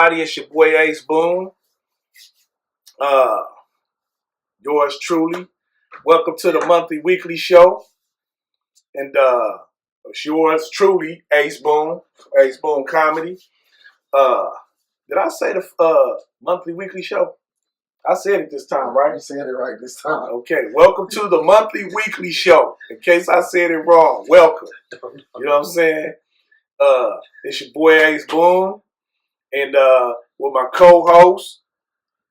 everybody. It's your boy Ace Boon. Yours truly. Welcome to the monthly weekly show. And it's yours truly, Ace Boon. Ace Boon Comedy. Did I say the monthly weekly show? I said it this time, right? You said it right this time. Okay. Welcome to the monthly weekly show. In case I said it wrong, welcome. You know what I'm saying? It's your boy Ace Boon. And with my co-host,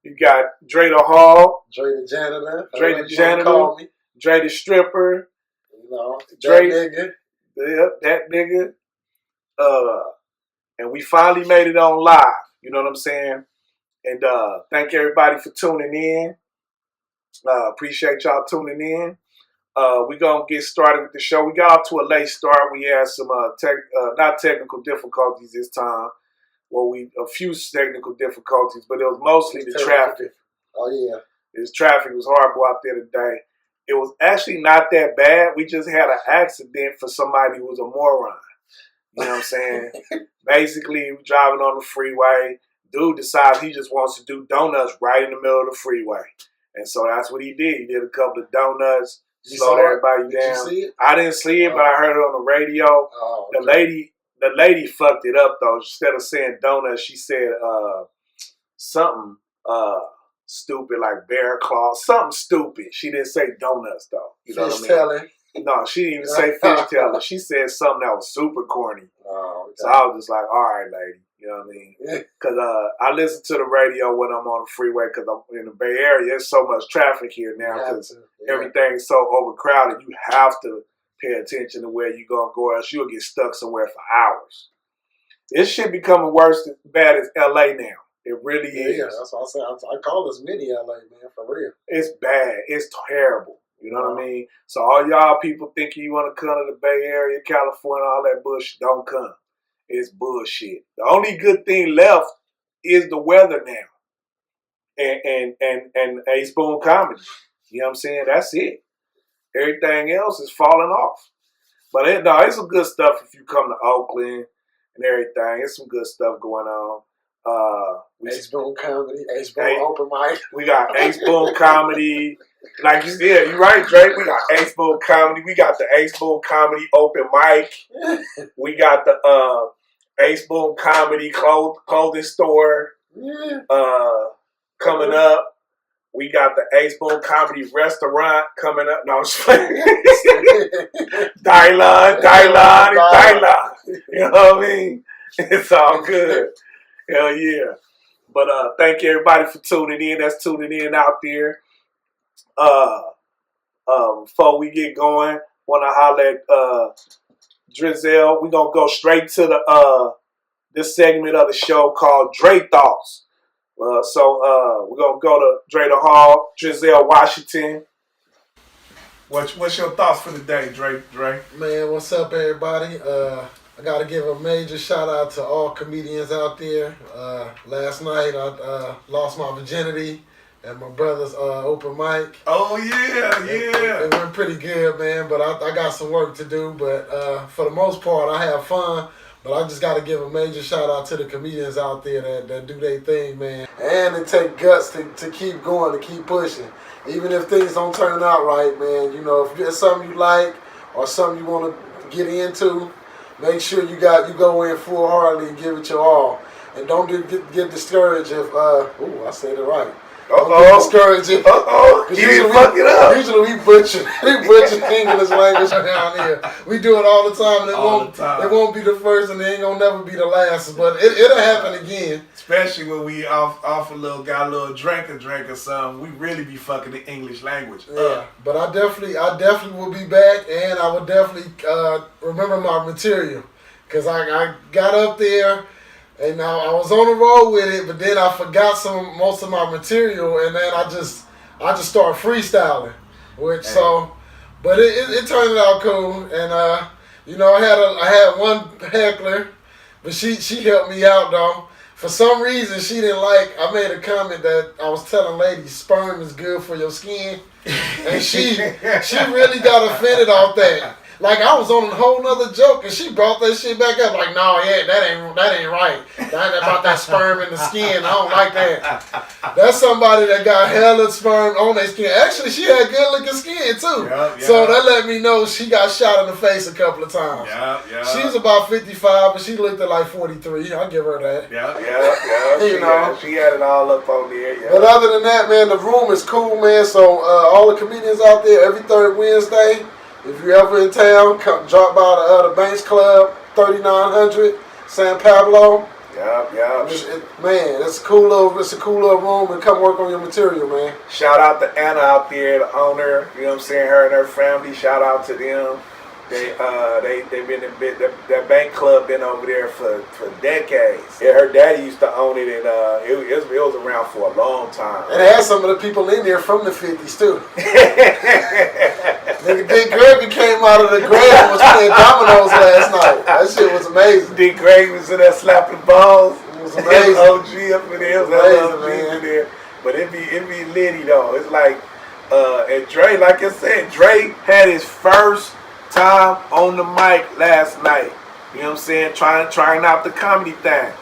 you got Dré the Hall. Dre the janitor. Dre the janitor. Dre the stripper. You know, Dre, that nigga. Yep, that nigga. And we finally made it on live. You know what I'm saying? And thank everybody for tuning in. Appreciate y'all tuning in. We're going to get started with the show. We got off to a late start. We had some not technical difficulties this time. Well, a few technical difficulties, but it was mostly the traffic. Oh, yeah. This traffic was horrible out there today. It was actually not that bad. We just had an accident for somebody who was a moron. You know what I'm saying? Basically, we're driving on the freeway. Dude decides he just wants to do donuts right in the middle of the freeway. And so that's what he did. He did a couple of donuts, slowed everybody down. Did you see it? I didn't see it, but I heard it on the radio. Oh, okay. The lady fucked it up, though. Instead of saying donuts, she said something stupid like bear claw. Something stupid. She didn't say donuts, though. You know what I mean? Telling. No, she didn't even say fish telling. She said something that was super corny. Oh, okay. So I was just like, all right, lady. You know what I mean? Because I listen to the radio when I'm on the freeway because I'm in the Bay Area. There's so much traffic here now because everything's so overcrowded. You have to pay attention to where you're going to go, else you'll get stuck somewhere for hours. This shit becoming worse as bad as L.A. now. It really is. Yeah, that's what I said. I call this mini L.A., man, for real. It's bad. It's terrible. You know what I mean? So all y'all people thinking you want to come to the Bay Area, California, all that bullshit, don't come. It's bullshit. The only good thing left is the weather now. And Ace Boon Comedy. You know what I'm saying? That's it. Everything else is falling off. But it's some good stuff if you come to Oakland and everything. It's some good stuff going on. Ace Boon Comedy, Ace Boon Open Mic. We got Ace Boon Comedy. Like you said, you right, Drake. We got Ace Boon Comedy. We got the Ace Boon Comedy Open Mic. We got the Ace Boon Comedy clothing store coming up. We got the Ace Boon Comedy Restaurant coming up. No, I'm just playing. Dylan. You know what I mean? It's all good. Hell yeah. But thank you everybody for tuning in. That's tuning in out there. Before we get going, want to holler at Drizzle. We're going to go straight to the this segment of the show called Dré Thoughts. So we're going to go to Dré the Hall, Drizzle, Washington. What's your thoughts for the day, Dré? Man, what's up, everybody? I got to give a major shout out to all comedians out there. Last night I lost my virginity at my brother's open mic. Oh, yeah. It went pretty good, man, but I got some work to do. But for the most part, I have fun. But I just got to give a major shout out to the comedians out there that do their thing, man. And it takes guts to keep going, to keep pushing. Even if things don't turn out right, man. You know, if it's something you like or something you want to get into, make sure you go in full-heartedly and give it your all. And don't get discouraged if, I said it right. Don't get discouraged if, you didn't fuck it up. Usually we butcher English language around here. We do it all the time, and it won't be the first, and it ain't gonna never be the last. But it'll happen again. Especially when we got a little drink or something. We really be fucking the English language. Yeah, but I definitely will be back, and I will definitely remember my material, cause I got up there. And I was on the road with it, but then I forgot most of my material, and then I just started freestyling, but it turned out cool, and I had one heckler, but she helped me out though. For some reason, she didn't like. I made a comment that I was telling ladies sperm is good for your skin, and she really got offended off that. Like I was on a whole nother joke, and she brought that shit back up. Like, no, yeah, that ain't right. That ain't about that sperm in the skin. I don't like that. That's somebody that got hella sperm on their skin. Actually, she had good looking skin too. Yep. So that let me know she got shot in the face a couple of times. Yeah. She's about 55, but she looked at like 43. I'll give her that. Yeah. She had it all up on there. Yeah. But other than that, man, the room is cool, man. So all the comedians out there, every third Wednesday, if you're ever in town, come drop by the Banks Club, 3900 San Pablo. Yeah. Man, it's a cool little room, and come work on your material, man. Shout out to Anna out there, the owner. You know what I'm saying? Her and her family. Shout out to them. They've been that bank club been over there for decades. Yeah, her daddy used to own it, and it was around for a long time. And it had some of the people in there from the 50s too. Nigga, Dick Gregory came out of the grave and was playing dominoes last night. That shit was amazing. Dick Gregory was in there slapping balls. It was amazing. OG up in there. It was amazing, in there. But it be litty though. It's like and Dré, like I said, Dré had his first time on the mic last night. You know what I'm saying? Trying out the comedy thing.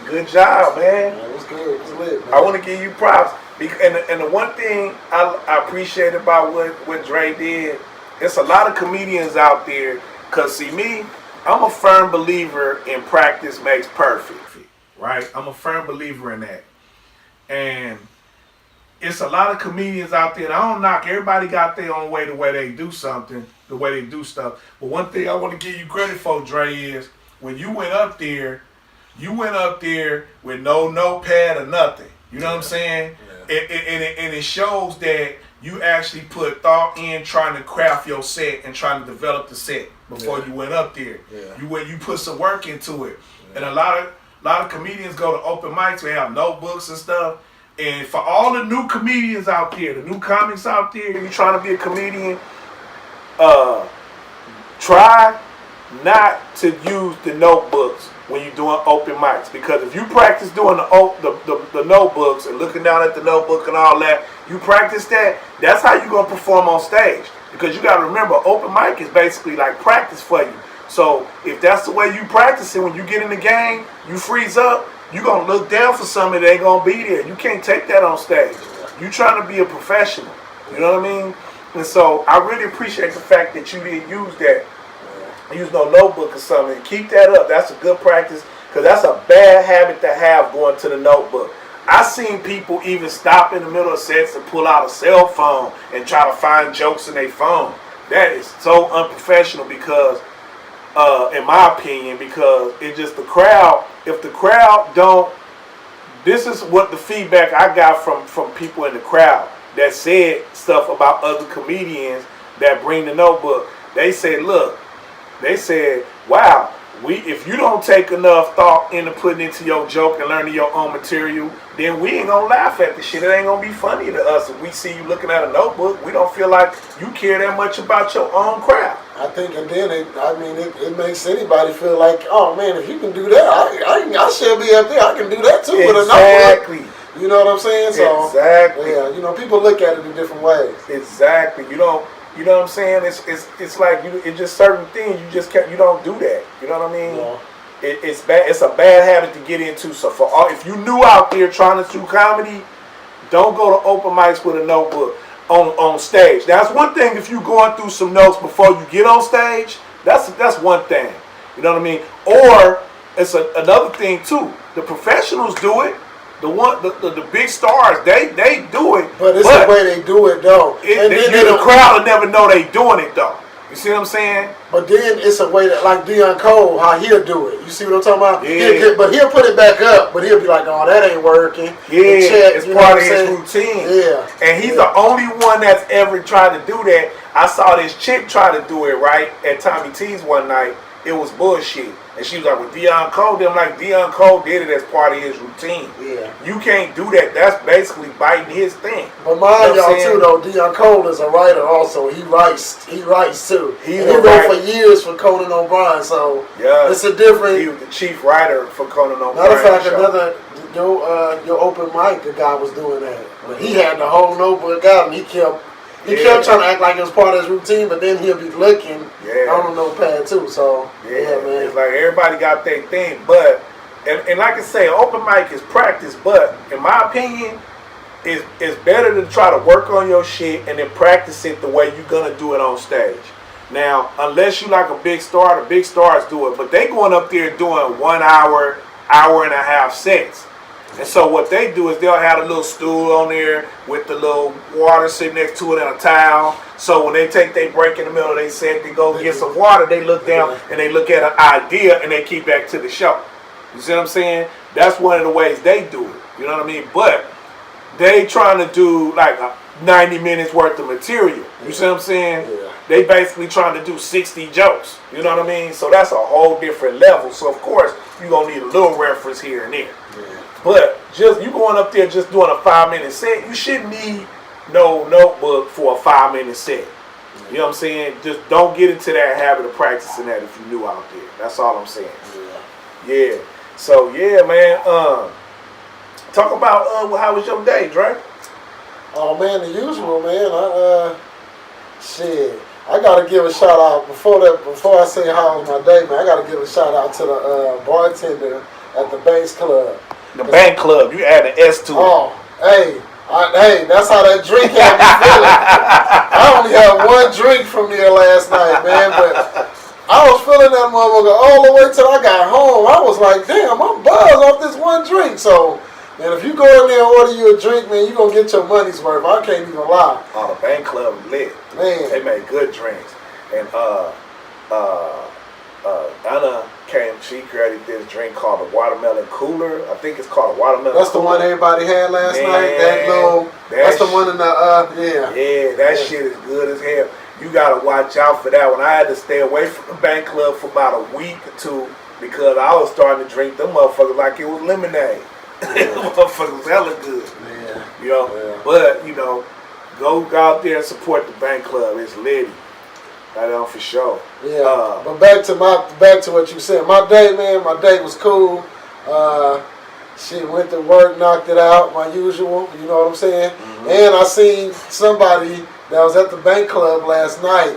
Good job, man. It was good. It was lit, man. I want to give you props. And the one thing I appreciate about what Dré did, it's a lot of comedians out there. Cause see me, I'm a firm believer in practice makes perfect. Right? I'm a firm believer in that. And it's a lot of comedians out there. And I don't knock. Everybody got their own way the way they do something, the way they do stuff. But one thing I want to give you credit for, Dré, is when you went up there with no notepad or nothing. You know what I'm saying? Yeah. And it shows that you actually put thought in trying to craft your set and trying to develop the set before you went up there. Yeah. You put some work into it. Yeah. And a lot of comedians go to open mics. They have notebooks and stuff. And for all the new comedians out there, the new comics out there, you're trying to be a comedian, try not to use the notebooks when you're doing open mics. Because if you practice doing the notebooks and looking down at the notebook and all that, you practice that's how you're going to perform on stage. Because you got to remember, open mic is basically like practice for you. So if that's the way you practice it, when you get in the game, you freeze up, you're going to look down for something that ain't going to be there. You can't take that on stage. You're trying to be a professional. You know what I mean? And so I really appreciate the fact that you didn't use that. Use no notebook or something. Keep that up. That's a good practice, because that's a bad habit to have, going to the notebook. I've seen people even stop in the middle of sets and pull out a cell phone and try to find jokes in their phone. That is so unprofessional because, in my opinion, because it's just the crowd. If the crowd don't, this is what the feedback I got from people in the crowd that said stuff about other comedians that bring the notebook. They said, look, wow, if you don't take enough thought into putting into your joke and learning your own material, then we ain't gonna laugh at the shit. It ain't gonna be funny to us if we see you looking at a notebook. We don't feel like you care that much about your own craft. I think, and then it makes anybody feel like, oh man, if you can do that, I should be up there. I can do that too with a notebook. Exactly. You know what I'm saying? So, exactly. Yeah, people look at it in different ways. Exactly. You know what I'm saying? It's like it's just certain things you don't do that. You know what I mean? Yeah. It's bad. It's a bad habit to get into. So if you new out there trying to do comedy, don't go to open mics with a notebook on stage. That's one thing. If you going through some notes before you get on stage, that's one thing. You know what I mean? Or it's another thing too. The professionals do it. The big stars, they do it. But it's the way they do it though. The crowd will never know they doing it though. You see what I'm saying? But then it's a way that, like Deion Cole, how he'll do it. You see what I'm talking about? Yeah. But he'll put it back up, but he'll be like, oh, that ain't working. Yeah, it's part of his routine. Yeah. And he's the only one that's ever tried to do that. I saw this chick try to do it right at Tommy T's one night. It was bullshit. And she was like, with Deion Cole, I'm like, Deion Cole did it as part of his routine. Yeah. You can't do that. That's basically biting his thing. But mind y'all too though, Deion Cole is a writer also. He writes too. He wrote for years for Conan O'Brien, so yeah, it's a different. He was the chief writer for Conan O'Brien. Matter of fact, your open mic, the guy was doing that. But he had the whole notebook out and he kept He kept trying to act like it was part of his routine, but then he'll be looking on the notepad too. So man, it's like everybody got their thing, but and like I say, open mic is practice, but in my opinion, it's better to try to work on your shit and then practice it the way you're gonna do it on stage. Now, unless you like a big star, the big stars do it, but they going up there doing 1 hour, hour and a half sets. And so what they do is they'll have a little stool on there with the little water sitting next to it and a towel. So when they take their break in the middle of their set, they go get some water, they look down and they look at an idea and they keep back to the show. You see what I'm saying? That's one of the ways they do it. You know what I mean? But they trying to do like 90 minutes worth of material. You see what I'm saying? Yeah. They basically trying to do 60 jokes. You know what I mean? So that's a whole different level. So of course, you're going to need a little reference here and there. Yeah. But just you going up there just doing a 5-minute set, you shouldn't need no notebook for a 5-minute set. You know what I'm saying? Just don't get into that habit of practicing that if you're new out there. That's all I'm saying. Yeah. So yeah, man. Talk about how was your day, Dré? Oh man, the usual, man. Shit. I gotta give a shout out before I say how was my day, man. I gotta give a shout out to the bartender at the Banks Club. The Bank Club, you add an S to it. Oh, hey, that's how that drink had me feeling. I only had one drink from there last night, man, but I was feeling that motherfucker all the way till I got home. I was like, damn, I'm buzzed off this one drink. So, man, if you go in there and order you a drink, man, you gonna get your money's worth. I can't even lie. Oh, the Bank Club is lit. Man, they make good drinks. And Anna she created this drink called the Watermelon Cooler. I think it's called a Watermelon That's Cooler. The one everybody had last night? That's the one in the, yeah. Yeah, that shit is good as hell. You gotta watch out for that one. I had to stay away from the Bank Club for about a week or two because I was starting to drink them motherfuckers like it was lemonade. Them motherfuckers was hella good. Yeah. You know, but, you know, go out there and support the Bank Club. It's litty. Right on for sure. Yeah. But back to what you said. My day, man, was cool. Shit, went to work, knocked it out, my usual. You know what I'm saying? Mm-hmm. And I seen somebody that was at the Bank Club last night.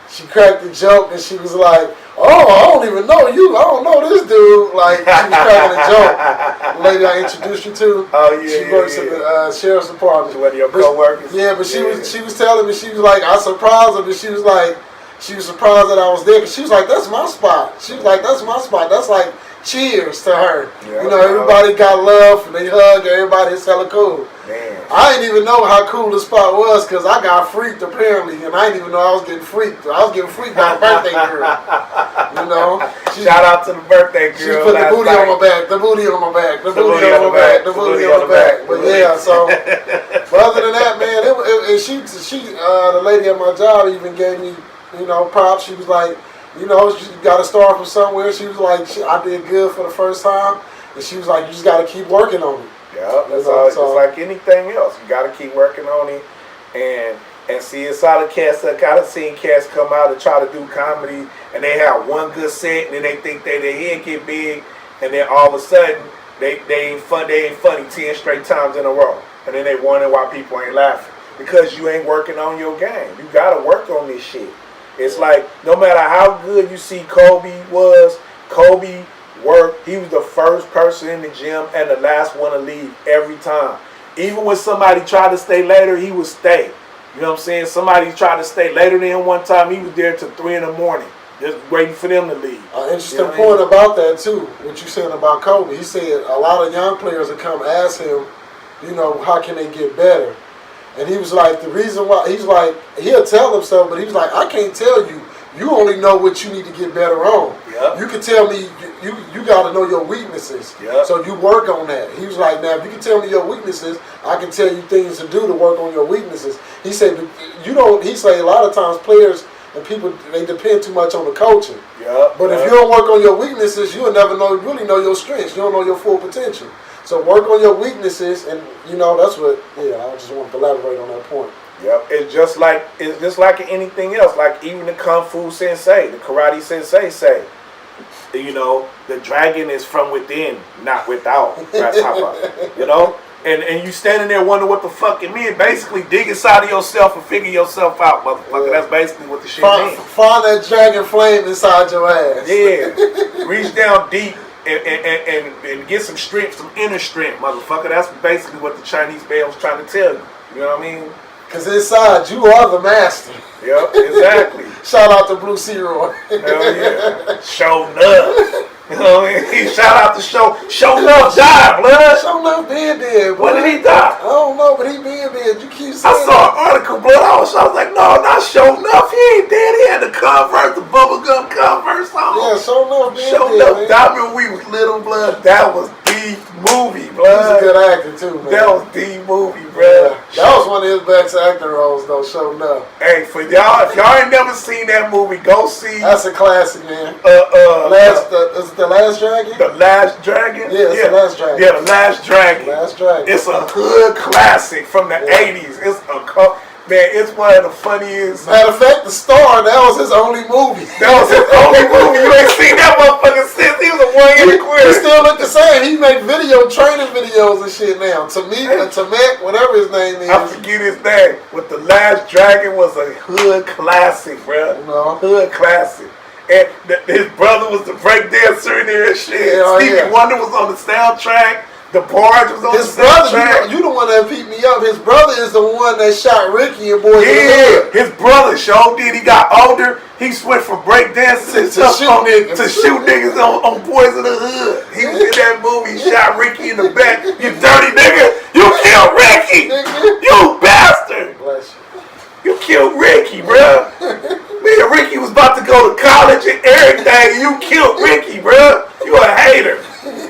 She cracked a joke and she was like, "Oh, I don't even know you. I don't know this dude." Like, she was cracking a joke. The lady I introduced you to. Oh yeah. She works at the sheriff's department. One of your coworkers. Yeah, but she was telling me, she was like, I surprised her, but she was surprised that I was there because she was like, "That's my spot." She was like, "That's my spot." That's like cheers to her. Yeah, you know, everybody got love and they hug everybody. It's hella cool. Man. I didn't even know how cool the spot was because I got freaked apparently, and I didn't even know I was getting freaked. I was getting freaked by a birthday girl. You know, shout out to the birthday girl. She put the booty on my back. The booty on my back. The booty on my back. The booty on my back. But yeah, so. But other than that, man, the lady at my job even gave me, you know, props. She was like, you know, you got to start from somewhere. She was like, I did good for the first time, and she was like, you just got to keep working on it. Yeah, that's all. It's like anything else. You got to keep working on it, and see, it's all the cats. I gotta seen cats come out and try to do comedy, and they have one good set, and then they think their head get big, and then all of a sudden they ain't funny 10 straight times in a row, and then they wonder why people ain't laughing because you ain't working on your game. You gotta work on this shit. It's like no matter how good you see Kobe worked. He was the first person in the gym and the last one to leave every time. Even when somebody tried to stay later, he would stay. You know what I'm saying? Somebody tried to stay later than him one time. He was there till 3 in the morning, just waiting for them to leave. An interesting point about that too. What you saying about Kobe? He said a lot of young players would come ask him, you know, how can they get better? And he was like, the reason why, he's like, he'll tell them so, but he was like, I can't tell you. You only know what you need to get better on. Yep. You can tell me, you got to know your weaknesses. Yep. So you work on that. He was like, now, if you can tell me your weaknesses, I can tell you things to do to work on your weaknesses. He said, he said a lot of times players and people, they depend too much on the coaching. Yep. But if you don't work on your weaknesses, you'll never really know your strengths. You don't know your full potential. So work on your weaknesses, and, you know, that's what, I just want to elaborate on that point. Yep, it's just like anything else. Like even the Kung Fu Sensei, the Karate Sensei say, you know, the dragon is from within, not without. That's how, you know. And you standing there wondering what the fuck it mean. Basically, dig inside of yourself and figure yourself out, motherfucker. Yeah. That's basically what the shit means. Find that dragon flame inside your ass. Yeah. Reach down deep and get some strength, some inner strength, motherfucker. That's basically what the Chinese man was trying to tell you. You know what I mean? Because inside, you are the master. Yep, exactly. Shout out to Blue Zero. Hell yeah. Show enough. You know what I mean? Shout out to Show Enough died, blood. Show Enough been dead, bro. When did he die? I don't know, but he been dead. You keep saying I saw an article, blood. I was like, no, not Show Enough. He ain't dead. He had the Converse, the bubblegum Converse on. Yeah, Show Enough been Show dead, Enough died when we was little, blood. That was the movie, blood. He's a good actor, too, man. That was the movie, blood. Yeah. That was one of his best acting roles, though, Show Enough. Hey, for y'all, if y'all ain't never seen that movie, go see. That's a classic, man. Is it The Last Dragon? The Last Dragon? Yeah, it's The Last Dragon. Yeah, The Last Dragon. Last Dragon. It's a hood classic from the 80s. It's it's one of the funniest. Matter of fact, The Star, that was his only movie. That was his only movie. You ain't seen that motherfucker since. He was a one-year queer. He still look the same. He make training videos and shit now. Tamek, whatever his name is. I forget his name. But The Last Dragon was a hood classic, bro. No. Hood classic. And his brother was the break dancer in there and shit. Yeah, Stevie Wonder was on the soundtrack. The Barge was on the soundtrack. You the one that beat me up. His brother is the one that shot Ricky and Boys in the Hood. His brother showed did. He got older. He switched from break dancing to shoot niggas on Boys in the Hood. He was in that movie. He shot Ricky in the back. You dirty nigga. You killed Ricky. You bastard. Bless you. You killed Ricky, bro. Me and Ricky was about to go to college and everything. You killed Ricky, bro. You a hater.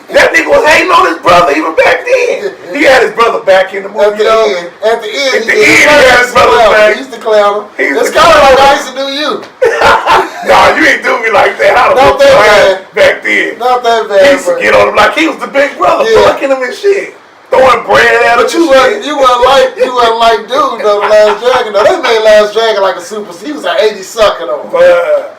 That nigga was hating on his brother even back then. He had his brother back in the movie. At the end, he had his brother back. He used to clown him. It's kind of like I used to do you. Nah, you ain't do me like that. Not that bad. Back then. Not that bad. He used to get on him like he was the big brother, fucking him and shit. Throwing bread at him. But you wasn't like dude though, The Last Dragon. Though they made Last Dragon like a super. He was an 80 sucker though.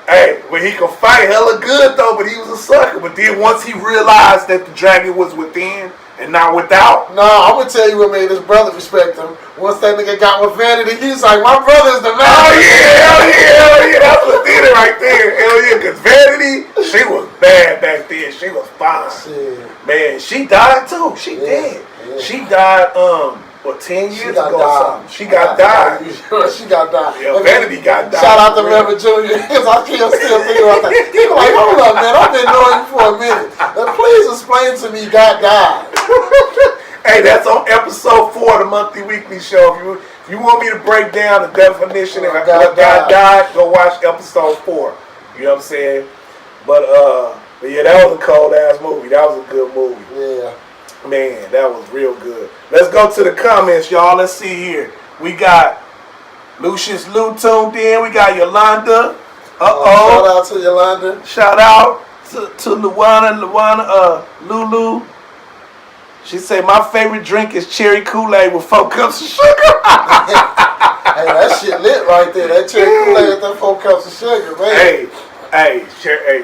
Hey, when he could fight hella good though, but he was a sucker. But then once he realized that the dragon was within and not without. Nah, I'm gonna tell you what made his brother respect him. Once that nigga got with Vanity, he's like, my brother's the man. Oh yeah, hell yeah, that's what did it right there. Hell yeah, cause Vanity, she was bad back then. She was fine. Shit. Man, she died too. She dead. Yeah. She died 10 years ago or something. She got died. She got died. Yeah, Vanity got died. Shout out to Reverend Jr. Because I still thinking about that. People like, hold up, man. I've been knowing you for a minute. Now, please explain to me got died. Hey, that's on episode 4 of the monthly weekly show. If you want me to break down the definition of what God died, go watch episode 4. You know what I'm saying? But yeah, that was a cold ass movie. That was a good movie. Yeah. Man, that was real good. Let's go to the comments, y'all. Let's see here. We got Lucius Lou tuned in. We got Yolanda. Shout out to Yolanda. Shout out to Luana, Lulu. She said, my favorite drink is cherry Kool-Aid with 4 cups of sugar. Hey, that shit lit right there. That cherry Kool-Aid with them 4 cups of sugar, man. Hey,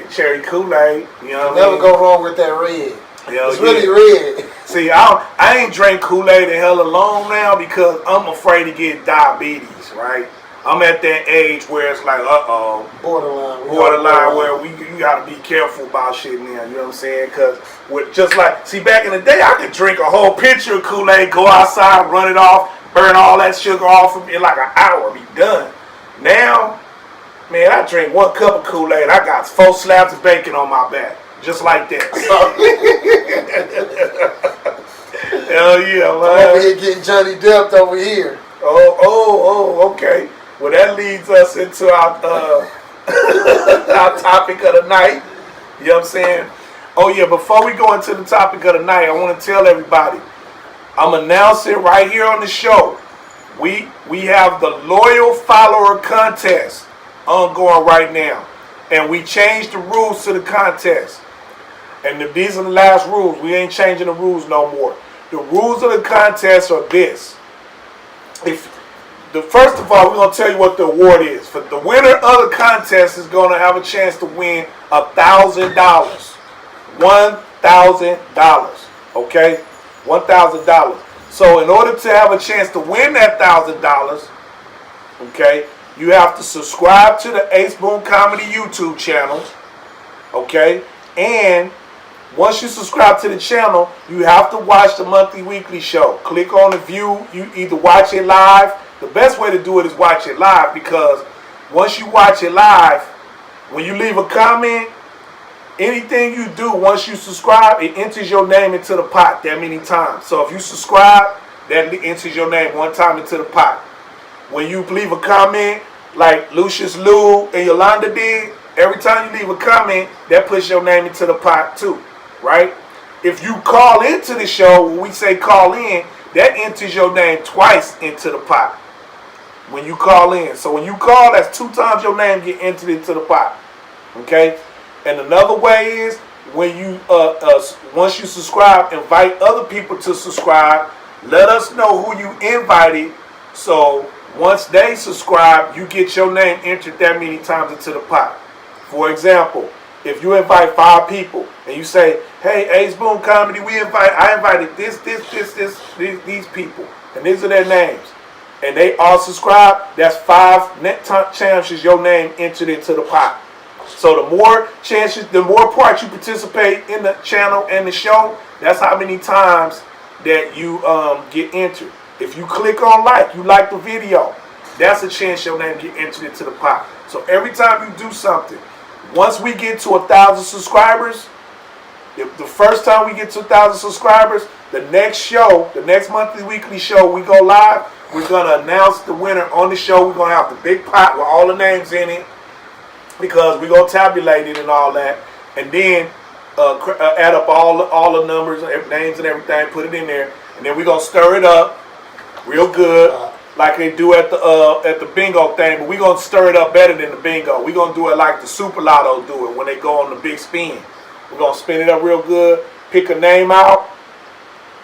cherry Kool-Aid. You know what I mean? Never go wrong with that red. It's really red. See, I ain't drank Kool-Aid in hella long now because I'm afraid to get diabetes, right? I'm at that age where it's like, borderline where you gotta be careful about shit now, you know what I'm saying? Because back in the day, I could drink a whole pitcher of Kool-Aid, go outside, run it off, burn all that sugar off in like an hour, be done. Now, man, I drink 1 cup of Kool-Aid, I got 4 slabs of bacon on my back. Just like that. Hell yeah, man. I'm over here getting Johnny Depp over here. Oh, okay. Well, that leads us into our our topic of the night. You know what I'm saying? Oh yeah, before we go into the topic of the night, I want to tell everybody, I'm announcing right here on the show, we have the Loyal Follower Contest ongoing right now. And we changed the rules to the contest. And these are the last rules. We ain't changing the rules no more. The rules of the contest are this. First of all, we're going to tell you what the award is. For the winner of the contest is going to have a chance to win $1,000. $1,000. Okay? $1,000. So in order to have a chance to win that $1,000, okay, you have to subscribe to the Ace Boon Comedy YouTube channel, okay, and once you subscribe to the channel, you have to watch the monthly weekly show. Click on the view. You either watch it live. The best way to do it is watch it live, because once you watch it live, when you leave a comment, anything you do, once you subscribe, it enters your name into the pot that many times. So if you subscribe, that enters your name one time into the pot. When you leave a comment, like Lucius Lou and Yolanda did, every time you leave a comment, that puts your name into the pot too, right? If you call into the show, when we say call in, that enters your name twice into the pot when you call in. So when you call, that's 2 times your name get entered into the pot, okay? And another way is when you once you subscribe, invite other people to subscribe. Let us know who you invited, so once they subscribe, you get your name entered that many times into the pot. For example, if you invite 5 people and you say, "Hey, Ace Boon Comedy, I invited these people, and these are their names," and they all subscribe, that's 5 net chances your name entered into the pot. So the more chances, the more parts you participate in the channel and the show, that's how many times that you get entered. If you click on like, you like the video, that's a chance your name get entered into the pot. So every time you do something, once we get to 1,000 subscribers, the first time we get to 1,000 subscribers, the next show, the next monthly weekly show we go live, we're going to announce the winner on the show. We're going to have the big pot with all the names in it, because we're going to tabulate it and all that, and then add up all the numbers, names and everything, put it in there, and then we're going to stir it up real good, like they do at the bingo thing, but we're going to stir it up better than the bingo. We're going to do it like the Super Lotto do it when they go on the big spin. We're going to spin it up real good, pick a name out,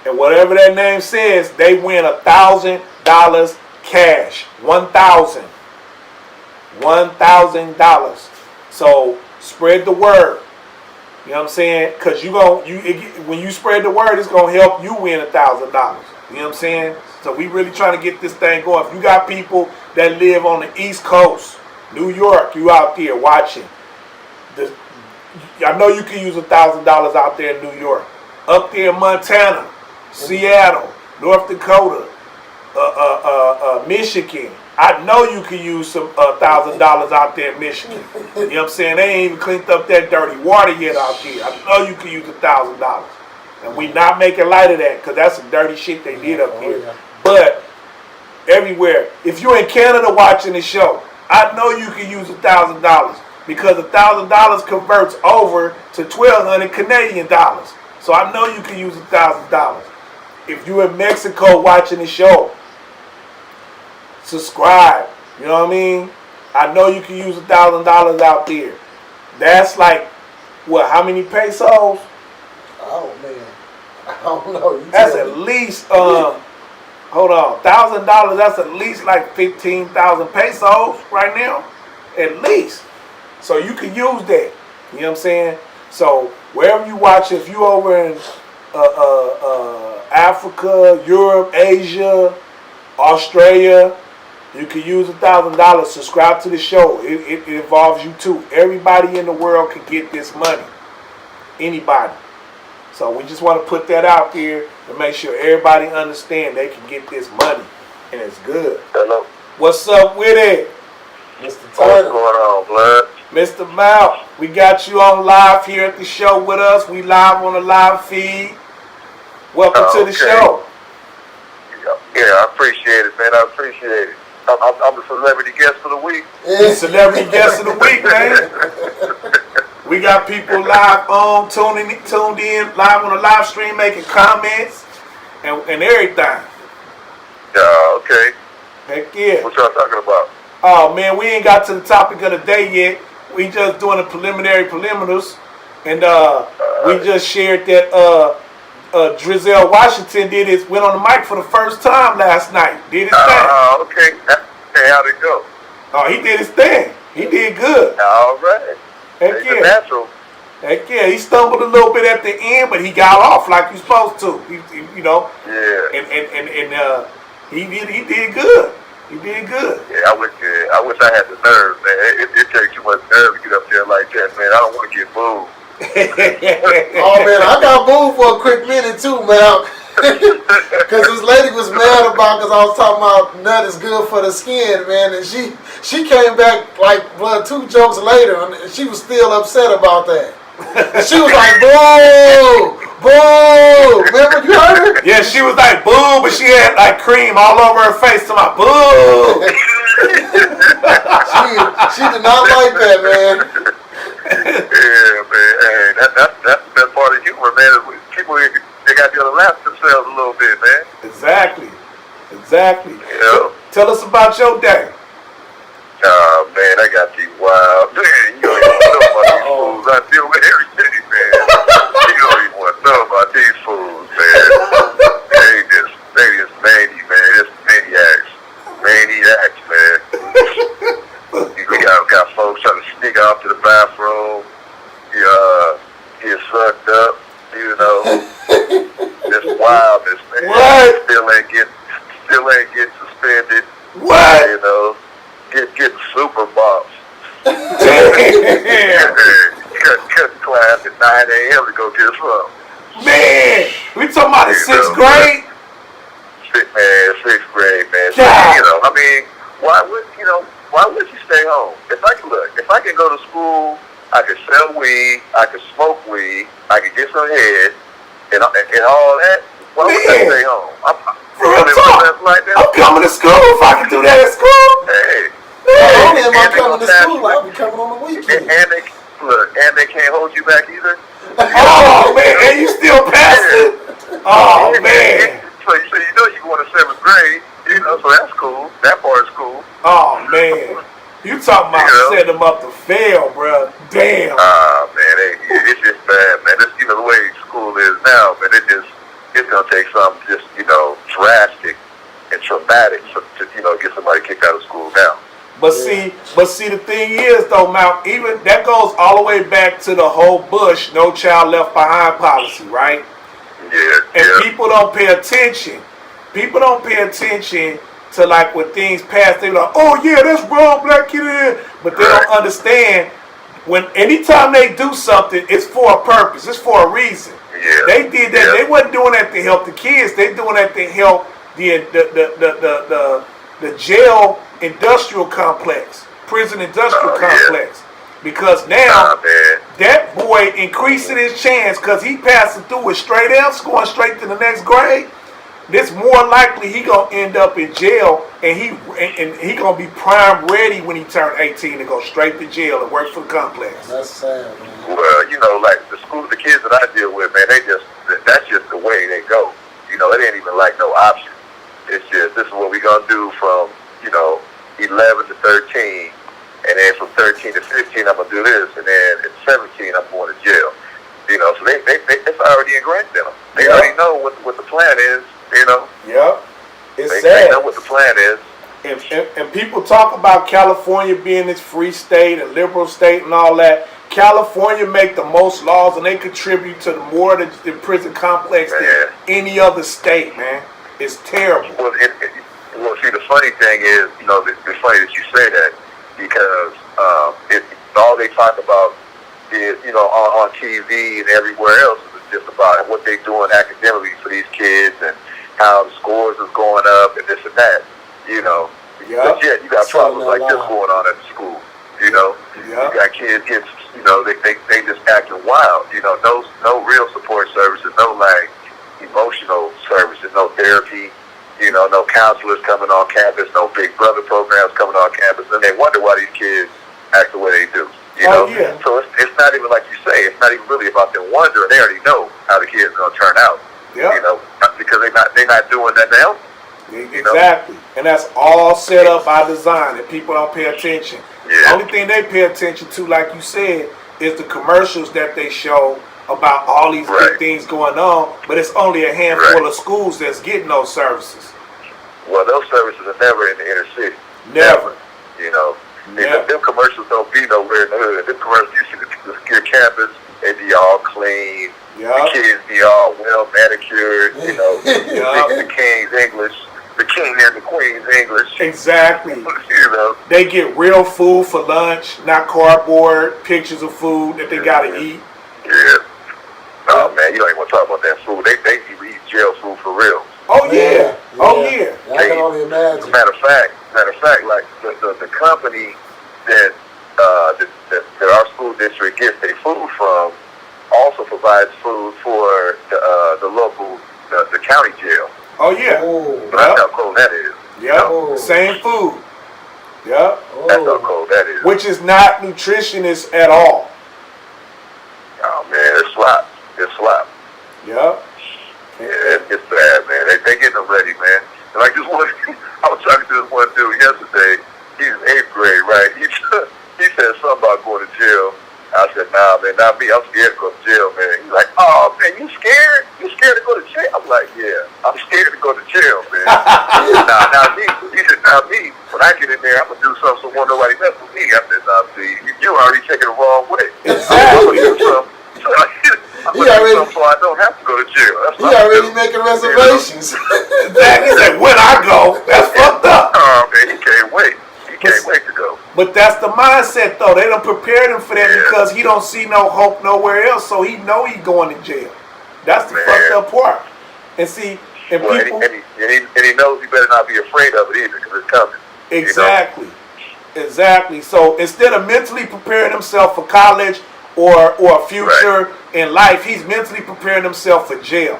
and whatever that name says, they win $1,000 cash. $1,000. So spread the word. You know what I'm saying? Because when you spread the word, it's going to help you win $1,000. You know what I'm saying? So we really trying to get this thing going. If you got people that live on the East Coast, New York, you out there watching, I know you can use $1,000 out there in New York. Up there in Montana, Seattle, North Dakota, Michigan. I know you can use some $1,000 out there in Michigan. You know what I'm saying? They ain't even cleaned up that dirty water yet out there. I know you can use $1,000. And we not making light of that, because that's some dirty shit they did up here. Yeah. But everywhere, if you're in Canada watching the show, I know you can use $1,000, because $1,000 converts over to 1,200 Canadian dollars. So I know you can use $1,000. If you're in Mexico watching the show, subscribe. You know what I mean? I know you can use $1,000 out there. That's like, what, how many pesos? Oh, man. I don't know. That's at least, hold on, $1,000, that's at least like 15,000 pesos right now. At least. So you can use that. You know what I'm saying? So wherever you watch, if you over in Africa, Europe, Asia, Australia, you can use $1,000. Subscribe to the show. It involves you too. Everybody in the world can get this money. Anybody. So we just want to put that out there to make sure everybody understand they can get this money. And it's good. Hello. What's up with it? Mr. What's Turner. going on, blood? Mr. Malc, we got you on live here at the show with us. We live on the live feed. Welcome to the show. Yeah, I appreciate it, man. I appreciate it. I'm the celebrity guest of the week. The celebrity guest of the week, man. We got people live on, tuned in, live on the live stream, making comments and everything. Yeah, okay. Heck yeah. What y'all talking about? Oh, man, we ain't got to the topic of the day yet. We just doing the preliminars. And we just shared that Drizel Washington went on the mic for the first time last night. Did his thing. Okay. Hey, how'd it go? Oh, he did his thing. He did good. All right. Heck He's yeah. a natural. Heck yeah, he stumbled a little bit at the end, but he got off like he's supposed to. You know. Yeah. And he did good. He did good. Yeah, I wish I had the nerve, man. It takes too much nerve to get up there like that, man. I don't want to get booed. Oh man, I got booed for a quick minute too, man. Cause this lady was mad about because I was talking about nut is good for the skin, man, and she came back like 2 jokes later, and she was still upset about that. And she was like, "Boo, boo!" Remember you heard her? Yeah, she was like boo, but she had like cream all over her face to my boo. she did not like that, man. Yeah, man. Hey, that's the best part of humor, man. People they got to be able to laugh at themselves a little bit, man. Exactly. You know? Tell us about your day. Oh, man, I got these wild. Man, you don't even know about these fools I deal with every day, man. You don't even want to know about these fools, man. They just mania, man. Just maniacs. Maniacs, man. We got folks trying to sneak off to the bathroom. Get sucked up, you know. This wildness, man. What? Still ain't get suspended. What? You know. Getting super boss. Damn. Cut class at 9 a.m. to go get some. Man, we talking about the 6th grade? Sixth grade, man. So, God. you know, I mean, why would you stay home? If I can go to school, I can sell weed, I can smoke weed, I can get some head, and all that. Why would I stay home? I'm coming to school if I can do that at school. Hey. Not only am I coming to school, I'll be coming on the weekend. And they can't hold you back either. Oh man, and you still passing? Oh man. So you know you going to 7th grade, you know, so that's cool. That part is cool. Oh man. You talking about setting them up to fail, bro. Damn. Man, it's just bad, man. It's, you know, the way school is now, man, it's gonna take something just, you know, drastic and traumatic to get somebody kicked out of school now. But see, the thing is though, Malc, even that goes all the way back to the whole Bush No Child Left Behind policy, right? Yeah. And people don't pay attention. People don't pay attention to like when things pass. They like, oh yeah, that's wrong, black kid in. But they don't understand when anytime they do something, it's for a purpose. It's for a reason. Yeah. They did that. Yeah. They wasn't doing that to help the kids. They doing that to help the jail industrial complex, prison industrial complex. Yeah. Because now that boy increasing his chance because he passing through with straight F's, going straight to the next grade. This more likely he gonna end up in jail, and he gonna be prime ready when he turn 18 to go straight to jail and work for the complex. That's sad, man. Well, you know, like the kids that I deal with, man, that's just the way they go. You know, it ain't even like no option. It's just this is what we gonna do from 11 to 13, and then from 13 to 15 I'm gonna do this, and then at 17 I'm going to jail. You know, so it's already ingrained in them. They already know what the plan is. You know. Yep. It's sad. They know what the plan is. And people talk about California being this free state and liberal state and all that. California make the most laws and they contribute to more of the prison complex than any other state, man. It's terrible. Well, see, the funny thing is, you know, it's funny that you say that because all they talk about is, you know, on TV and everywhere else is just about what they're doing academically for these kids and how the scores is going up and this and that, you know. But yet you got problems like this going on at the school, you know. You got kids get, you know, they just acting wild, you know. No real support services, no like emotional services, no therapy, you know, no counselors coming on campus, no Big Brother programs coming on campus, and they wonder why these kids act the way they do. You know? So it's not even like you say, it's not even really about them wondering. They already know how the kids are gonna turn out. You know, because they're not doing that now. Exactly. And that's all set up by design and people don't pay attention. The only thing they pay attention to, like you said, is the commercials that they show about all these big things going on, but it's only a handful of schools that's getting those services. Well, those services are never in the inner city. Never. You know, them commercials don't be nowhere in the hood. Them commercials, you see the campus, They be all clean. The kids be all well manicured. You know, the King's English, the King and the Queen's English. Exactly. You know, they get real food for lunch, not cardboard pictures of food that they gotta eat. Yeah. Oh man, you don't even want to talk about that food. They eat jail food for real. Oh yeah. Oh yeah. I can only imagine. Matter of fact, like the company that our school district gets their food from also provides food for the local the county jail. Oh yeah. Oh. That's how cold that is. Yeah. Oh. Same food. Yeah. That's how cold that is. Which is not nutritionist at all. Oh man, it's slap. It's slap. Yeah. Yeah, it's bad, man. They getting them ready, man. And like this one, I was talking to this one dude yesterday. He's in 8th grade, right? He said something about going to jail. I said, nah, man, not me. I'm scared to go to jail, man. He's like, oh, man, you scared? You scared to go to jail? I'm like, yeah, I'm scared to go to jail, man. Now me. He said, now me. When I get in there, I'm going to do something so won't nobody mess with me. I said, nah, see, you already taking it the wrong way. Exactly. I'm going to do something so I don't have to go to jail. That's he already making reservations. Exactly. He's like, when I go, that's fucked up. Oh, man, he can't wait. Can't wait to go. But that's the mindset, though. They done prepared him for that because he don't see no hope nowhere else, so he know he going to jail. That's the fucked up part. And see, and people... And he knows he better not be afraid of it either because it's coming. Exactly. You know? Exactly. So instead of mentally preparing himself for college or a future in life, he's mentally preparing himself for jail.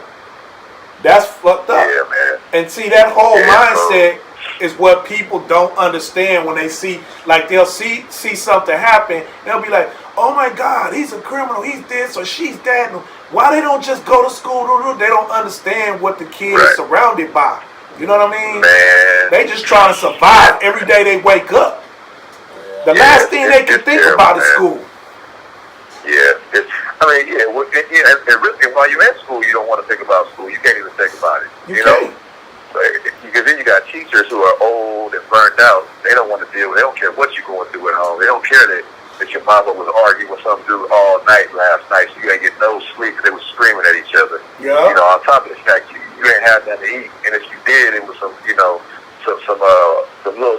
That's fucked up. Yeah, man. And see, that whole mindset... is what people don't understand when they see, like they'll see something happen, they'll be like, oh my God, he's a criminal, he's this or she's that. Why they don't just go to school? They don't understand what the kid is surrounded by. You know what I mean? Man. They just trying to survive every day they wake up. The last thing they can think about is school. Yeah, and while you're at school, you don't want to think about school. You can't even think about it. You know? Because then you got teachers who are old and burnt out. They don't want to deal with it. They don't care what you're going through at home. They don't care that your mama was arguing with some dude all night last night, so you ain't get no sleep because they were screaming at each other. Yeah. You know, on top of the fact you ain't had nothing to eat, and if you did, it was some Little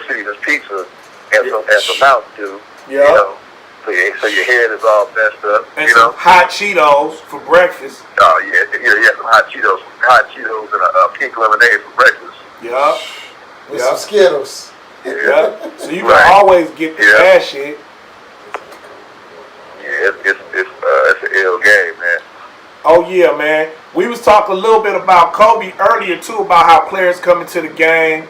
Caesars pizza and some Mountain Dew. Yeah. You know, so your head is all messed up. And some hot Cheetos for breakfast. Oh yeah, some hot Cheetos and a pink lemonade for breakfast. Yeah. With some Skittles. Yeah. So you can always get the bad shit. Yeah, it's an ill game, man. Oh yeah, man. We was talking a little bit about Kobe earlier too, about how players coming to the game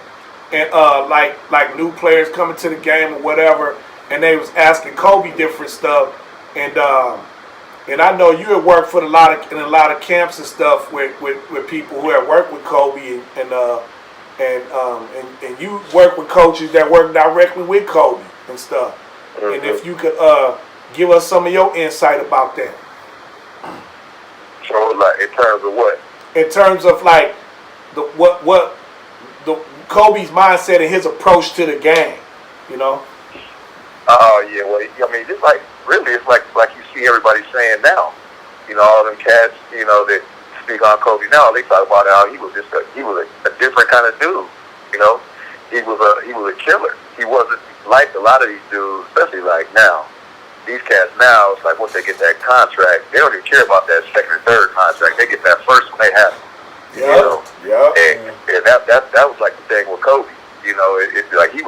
and like new players coming to the game or whatever, and they was asking Kobe different stuff, and I know you had worked for in a lot of camps and stuff with people who had worked with Kobe and you work with coaches that work directly with Kobe and stuff. Mm-hmm. And if you could give us some of your insight about that. So, like, in terms of what? In terms of like the Kobe's mindset and his approach to the game, you know. Yeah. Well, I mean, it's like really, it's like you see everybody saying now. You know, all them cats, you know, that speak on Kobe now. They talk about how he was a different kind of dude. You know, he was a killer. He wasn't like a lot of these dudes, especially like now. These cats now, it's like once they get that contract, they don't even care about that second or third contract. They get that first when they have it. Yeah. You know? Yeah. And that was like the thing with Kobe. You know, it's like he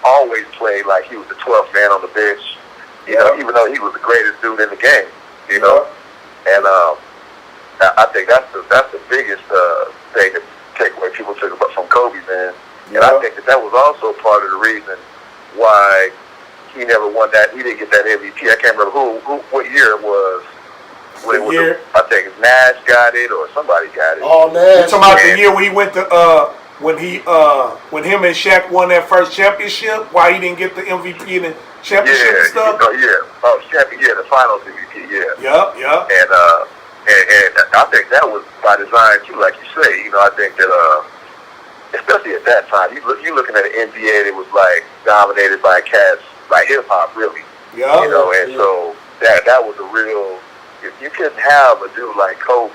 always played like he was the 12th man on the bench. You know, even though he was the greatest dude in the game. You know, and I think that's the biggest thing that takeaway people took from Kobe, man. And I think that was also part of the reason why he never won that. He didn't get that MVP. I can't remember what year it was. I think Nash got it or somebody got it. Oh, Nash. You're talking about the year when he went to when him and Shaq won that first championship. Why he didn't get the MVP in the championship and stuff? The finals MVP. Yeah. Yep. And I think that was by design too, like you say. You know, I think that especially at that time, you looking at an NBA that was like dominated by cats. Like hip hop, really. Yeah. You know, and so that was a real, you couldn't have a dude like Kobe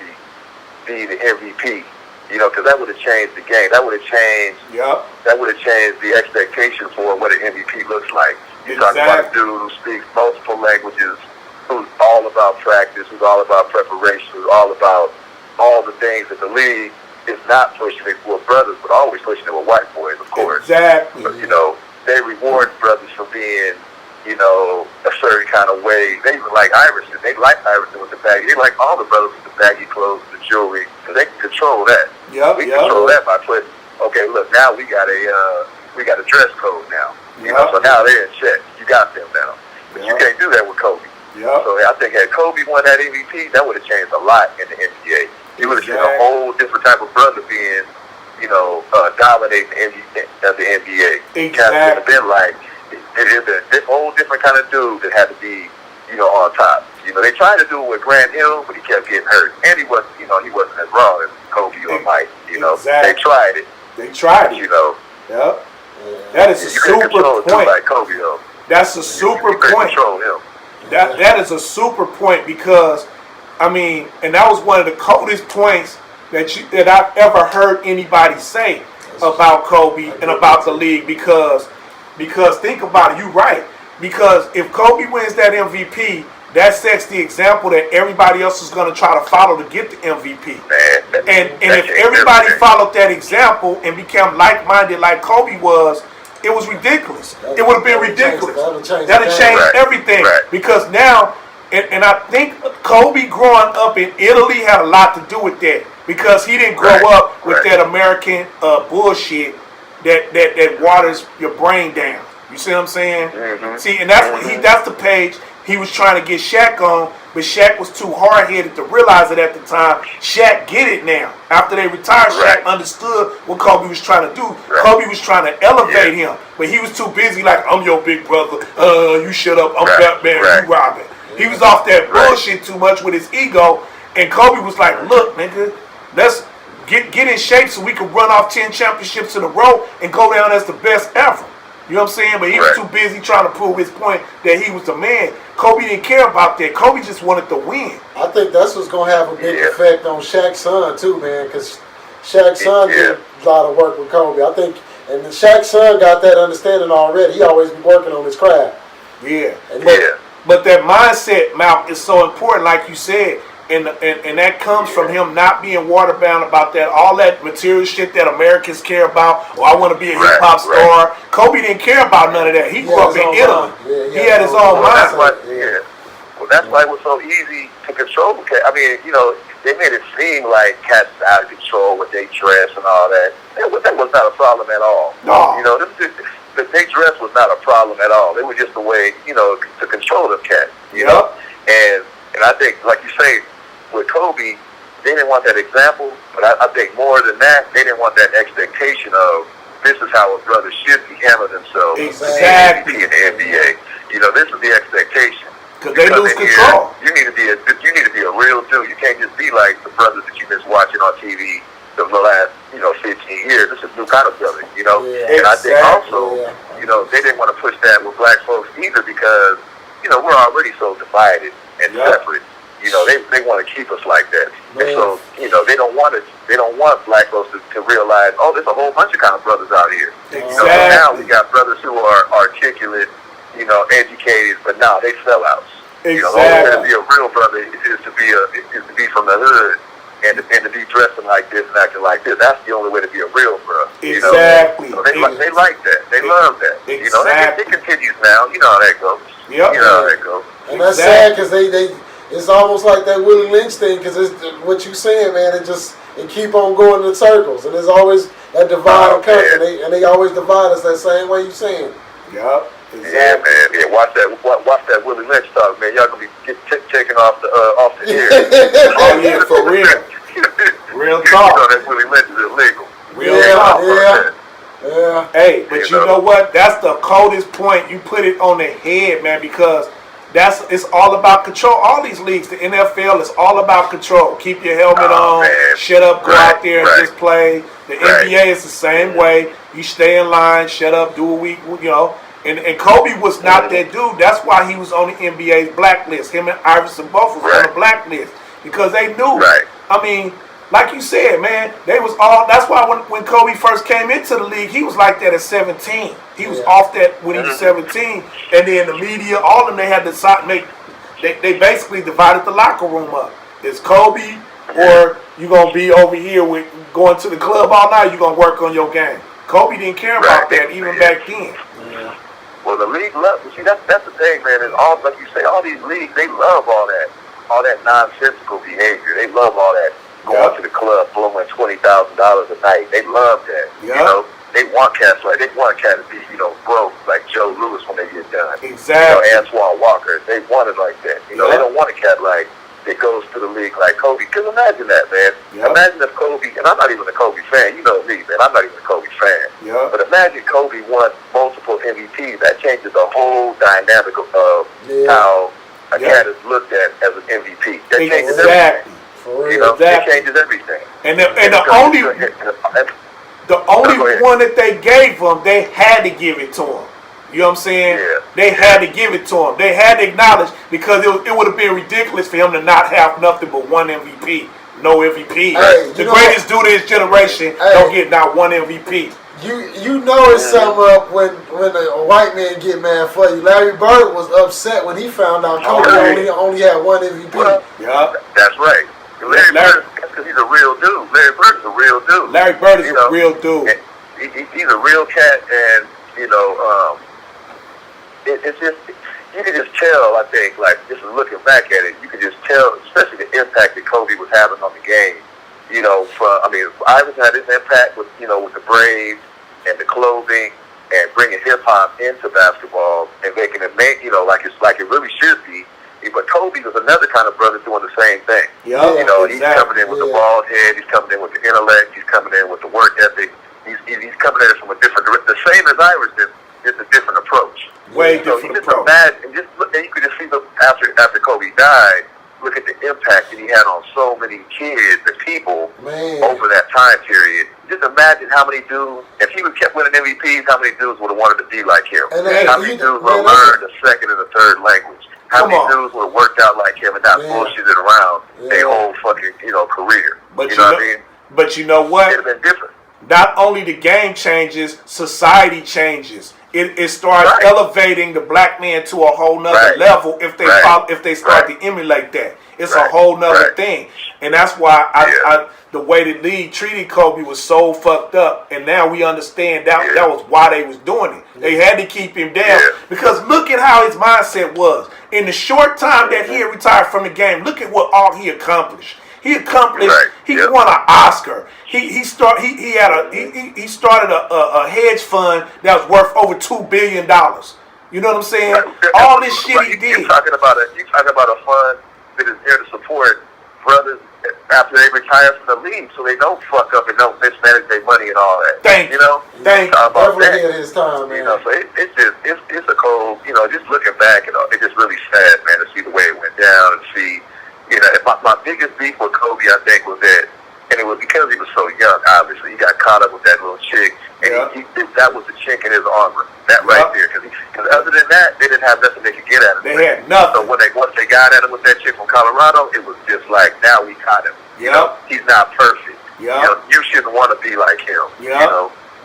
be the MVP. Because that would have changed the game. That would have changed. Yep. That would have changed the expectation for what an MVP looks like. You're Exactly. talking about a dude who speaks multiple languages, who's all about practice, who's all about preparation, who's all about all the things that the league is not pushing it with brothers, but always pushing it with white boys, of course. Exactly. But they reward brothers for being, a certain kind of way. They even like Iverson. They like Iverson with the baggy. They like all the brothers with the baggy clothes, the jewelry, because they can control that. Yep. We control that by putting, okay, look, now we got a dress code now. So now they're in check. You got them now. But you can't do that with Kobe. Yep. So I think had Kobe won that MVP, that would have changed a lot in the NBA. You would have seen a whole different type of brother being, dominating the NBA. Exactly. It would have been like, this whole different kind of dude that had to be, on top. They tried to do it with Grant Hill, but he kept getting hurt. And he wasn't, he wasn't as raw as Kobe or Mike. Exactly. They tried it. Yep. That is a you couldn't super control a dude point. like Kobe, though. That's a super you couldn't point. control him. That is a super point because, and that was one of the coldest points that I've ever heard anybody say about Kobe and about the league because think about it, you're right. Because if Kobe wins that MVP, that sets the example that everybody else is going to try to follow to get the MVP. And if everybody followed that example and became like-minded like Kobe was, it was ridiculous. It would have been ridiculous. That would change everything. Right. Because now, and I think Kobe growing up in Italy had a lot to do with that. Because he didn't grow up with that American bullshit that waters your brain down. You see what I'm saying? Mm-hmm. See, and that's the page he was trying to get Shaq on, but Shaq was too hard-headed to realize it at the time. Shaq get it now. After they retired, Shaq understood what Kobe was trying to do. Kobe was trying to elevate him, but he was too busy like, I'm your big brother. You shut up. I'm Batman. You Robin. He was off that bullshit too much with his ego, and Kobe was like, look, nigga, let's get in shape so we can run off 10 championships in a row and go down as the best ever. You know what I'm saying? But he was too busy trying to prove his point that he was the man. Kobe didn't care about that. Kobe just wanted to win. I think that's what's going to have a big effect on Shaq's son, too, man, because Shaq's son did a lot of work with Kobe. I think, and Shaq's son got that understanding already. He always been working on his craft. Yeah. But that mindset, Malc, is so important, like you said. And that comes from him not being waterbound about that, all that material shit that Americans care about. Oh, I want to be a hip hop star. Kobe didn't care about none of that. He grew up in Italy. He had his own mind. That's why it was so easy to control. I mean, they made it seem like cats out of control with their dress and all that. That was not a problem at all. No. Their dress was not a problem at all. It was just a way, to control them cats. And I think, like you say, with Kobe, they didn't want that example, but I think more than that, they didn't want that expectation of this is how a brother should be handling themselves Exactly. in the NBA. This is the expectation. Because they lose control. You need to be a real dude. You can't just be like the brothers that you've been watching on TV the last 15 years. This is a new kind of brother, And I think also, they didn't want to push that with black folks either because we're already so divided and separate. They want to keep us like that. And so, they don't want black folks to realize, oh, there's a whole bunch of kind of brothers out here. Exactly. So now we got brothers who are articulate, educated, but now they sellouts. Exactly. The only way to be a real brother is to be from the hood and to be dressing like this and acting like this. That's the only way to be a real brother. Exactly. So they like that. They love that. Exactly. It continues now. You know how that goes. Yep. You know how that goes. And that's sad because they it's almost like that Willie Lynch thing because it's what you saying, man. It keep on going in circles, and there's always that divide and conquer, and they always divide us that same way you saying. Yep. Exactly. Yeah, man. Yeah, watch that Willie Lynch talk, man. Y'all gonna be taken off the air. Oh yeah, for real. Real talk. That Willie Lynch is illegal. Real talk. Yeah. Hey, but you know what? That's the coldest point. You put it on the head, man, because it's all about control. All these leagues, the NFL is all about control. Keep your helmet on, man. shut up, go out there and just play. The NBA is the same way. You stay in line, shut up, do what And Kobe was not that dude. That's why he was on the NBA's blacklist. Him and Iverson both was on the blacklist because they knew. Right. I mean, like you said, man, they was all. That's why when Kobe first came into the league, he was like that at 17. He was off that when he was 17, and then the media, all of them, they had to make. They basically divided the locker room up. It's Kobe, or you gonna be over here with going to the club all night. You gonna work on your game. Kobe didn't care about that even back then. Yeah. Well, the league loves. See, that's the thing, man. Is all like you say, all these leagues, they love all that nonsensical behavior. They love all that going to the club, blowing $20,000 a night. They love that. Yep. You know, they want cats like they want cats to be, broke like Joe Louis when they get done. Exactly. Antoine Walker. They want it like that. They don't want a cat like that goes to the league like Kobe. Because imagine that, man. Yep. Imagine if Kobe, and I'm not even a Kobe fan. You know me, man. I'm not even a Kobe fan. Yep. But imagine Kobe won multiple MVPs. That changes the whole dynamic of how a cat is looked at as an MVP. That changes everything. For real. You know, it changes everything. And the only one that they gave him, they had to give it to him. You know what I'm saying? Yeah. They had to give it to him. They had to acknowledge, because it would have been ridiculous for him to not have nothing but one MVP. No MVP. Hey, the greatest dude of his generation don't get not one MVP. You know it's something up when a white man get mad for you. Larry Bird was upset when he found out Kobe only had one MVP. Well, that's right. Larry Bird, because he's a real dude. Larry Bird is a real dude. Larry Bird is a real dude. He's a real cat, and it's just, you can just tell, I think, like, just looking back at it, you can just tell, especially the impact that Kobe was having on the game. Iverson had his impact with the Braves and the clothing and bringing hip-hop into basketball and making it, like it really should be. But Kobe was another kind of brother doing the same thing. He's coming in with the bald head, he's coming in with the intellect, he's coming in with the work ethic. He's coming at it from a different direction. The same as Iverson, just a different approach. Way different approach. And you could just see after Kobe died, look at the impact that he had on so many kids and people over that time period. Just imagine how many dudes, if he would kept winning MVPs, how many dudes would have wanted to be like him? How many dudes would have learned a second and a third language? How many dudes would have worked out like him and not bullshitted around their whole fucking career? But you know what I mean? But you know what? It'd have been different. Not only the game changes, society changes. It starts elevating the black man to a whole nother level if they start to emulate that. It's a whole nother thing. And that's why the way the league treated Kobe was so fucked up, and now we understand that was why they was doing it. They had to keep him down because look at how his mindset was. In the short time that he had retired from the game, look at what all he accomplished. He accomplished. He won an Oscar. He started a hedge fund that was worth over $2 billion. You know what I'm saying? All this shit he did. You're talking about a fund that is there to support brothers after they retire from the league, so they don't fuck up and don't mismanage their money and all that. Thank you. Definitely at his time, man. So it's a cold. Just looking back, it's just really sad, man, to see the way it went down and see. My biggest beef with Kobe, I think, was that, and it was because he was so young, obviously. He got caught up with that little chick, and that was the chink in his armor, that right there. Because other than that, they didn't have nothing they could get at him. They had nothing. So once they got at him with that chick from Colorado, it was just like, now we caught him. He's not perfect. You shouldn't want to be like him.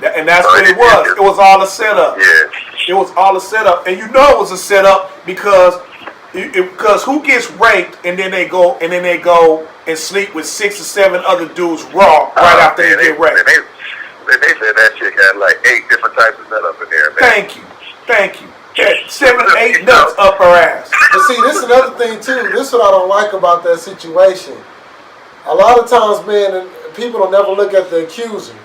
And that's what it was. It was all a setup. Yeah. It was all a setup. And it was a setup because who gets raped and then they go and sleep with 6 or 7 other dudes raw right after they get raped. They said that chick had like 8 different types of nut up in there, man. Thank you. 7 or 8 nuts up her ass. But see, this is another thing too. This is what I don't like about that situation. A lot of times, man, people don't never look at the accuser.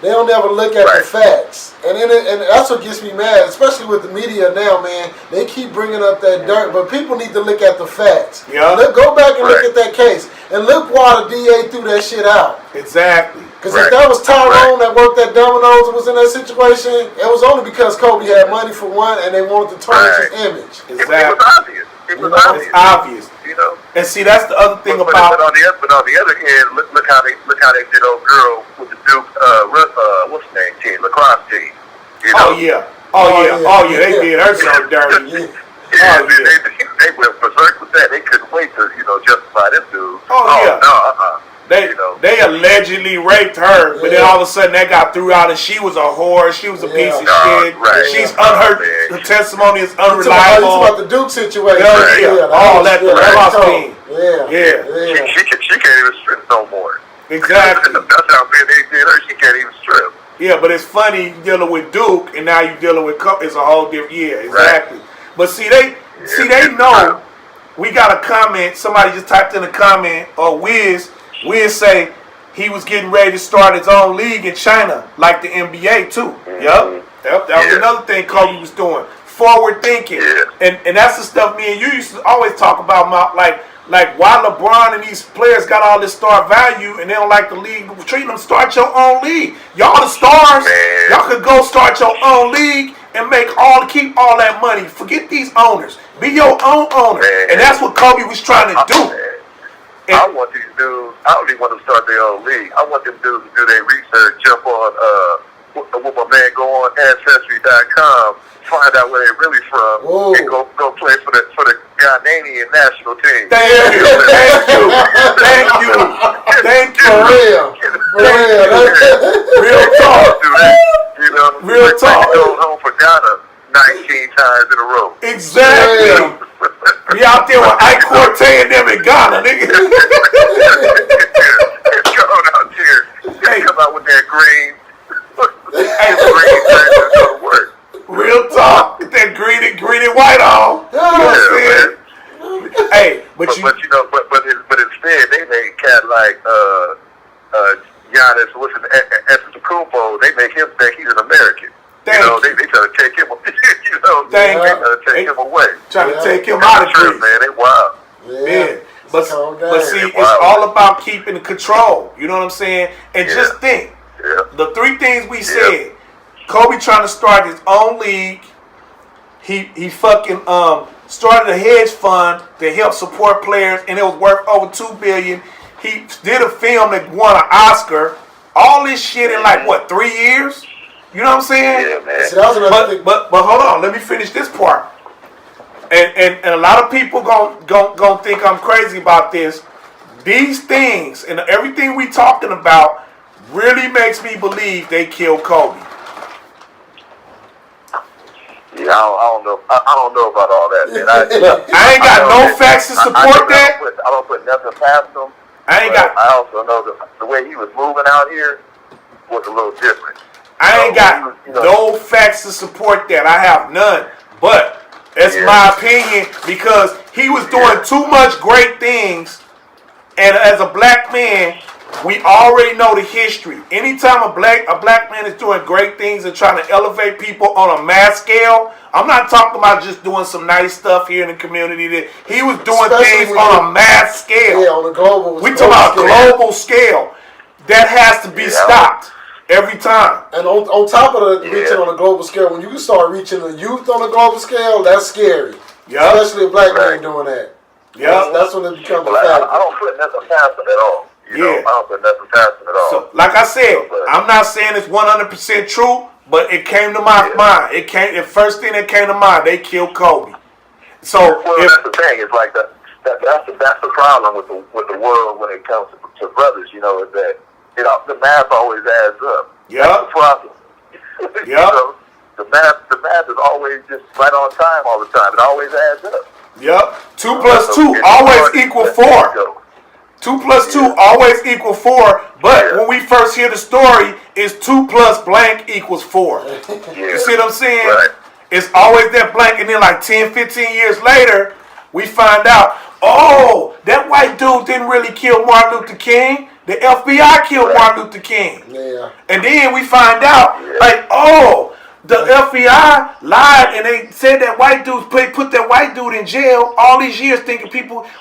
They don't ever look at the facts. And that's what gets me mad, especially with the media now, man. They keep bringing up that dirt, but people need to look at the facts. Go back and look at that case. And look why the DA threw that shit out. Exactly. Because if that was Tyrone that worked at Domino's and was in that situation, it was only because Kobe had money for one and they wanted to tarnish his image. Exactly. It was obvious. It's obvious. And see, that's the other thing but on the other hand, look how they did old girl with the Duke what's the name team, lacrosse team. Oh yeah. Oh yeah, they did her so dirty. Yeah, they went berserk with that. They couldn't wait to, justify them dudes. Oh yeah. No, They allegedly raped her, but then all of a sudden that got threw out and she was a whore, she was a piece of shit. Right. She's her testimony is unreliable. You about the Duke situation. All that the lost team. Yeah. She can't even strip no more. Exactly. That's how bad they did her. She can't even strip. Yeah, but it's funny you dealing with Duke and now you dealing with it's a whole different. Yeah, exactly. Right. But see they know. We got a comment. Somebody just typed in a comment or Wiz say he was getting ready to start his own league in China, like the NBA too. Yep. That was another thing Kobe was doing. Forward thinking. Yeah. And that's the stuff me and you used to always talk about, like why LeBron and these players got all this star value and they don't like the league treating them. Start your own league. Y'all the stars. Man. Y'all could go start your own league and keep all that money. Forget these owners. Be your own owner. Man. And that's what Kobe was trying to do. I want these dudes, I don't even want them to start their own league. I want them dudes to do their research, jump on with my man, go on Ancestry.com, find out where they're really from, and go play for the Ghanaian national team. Thank you. Real talk. Real talk. Go home for Ghana 19 times in a row. Exactly. We out there with Ike Corte and them in Ghana, nigga. It's going out there. They come out with that green. Real talk. That green and white on. You know what I'm saying? Hey, but instead they made cat like Giannis Antetokounmpo. They make him think he's an American. They try to take him. They try to take him away. Trying to take him out of Greece. Man, they wild. Yeah. But see, it's all about keeping control. You know what I'm saying? And just think, the three things we said. Kobe trying to start his own league. He fucking started a hedge fund to help support players, and it was worth over $2 billion. He did a film that won an Oscar. All this shit in 3 years? You know what I'm saying? Yeah, man. So but hold on, let me finish this part. And a lot of people gon' think I'm crazy about this. These things and everything we talking about really makes me believe they killed Kobe. Yeah, I don't know. I don't know about all that, man. I ain't got no facts to support that. I don't put nothing past him. I also know the way he was moving out here was a little different. I ain't got no facts to support that. I have none. But that's my opinion because he was doing too much great things. And as a black man, we already know the history. Anytime a black man is doing great things and trying to elevate people on a mass scale, I'm not talking about just doing some nice stuff here in the community. That he was doing things on a mass scale. Yeah, on a global. We talking about global scale. That has to be stopped. Every time. And on top of the reaching on a global scale, when you start reaching the youth on a global scale, that's scary. Yeah. Especially a black man doing that. Yeah. That's when it becomes a factor. factor. I don't put nothing past him at all. I don't put nothing past him at all. So, like I said, I'm not saying it's 100% true, but it came to my mind. The first thing that came to mind, they killed Kobe. So that's the thing. It's like that's the problem with the world when it comes to brothers. Is that the math always adds up. Yep. That's the problem. Yep. The math is always just right on time all the time. It always adds up. Yep. 2 plus 2 always equal 4. 2 plus 2 always equal 4. But when we first hear the story, it's 2 plus blank equals 4. You see what I'm saying? Right. It's always that blank, and then 10, 15 years later, we find out, that white dude didn't really kill Martin Luther King. The FBI killed Martin Luther King. Yeah. And then we find out, the FBI lied and they said that white dude put that white dude in jail all these years thinking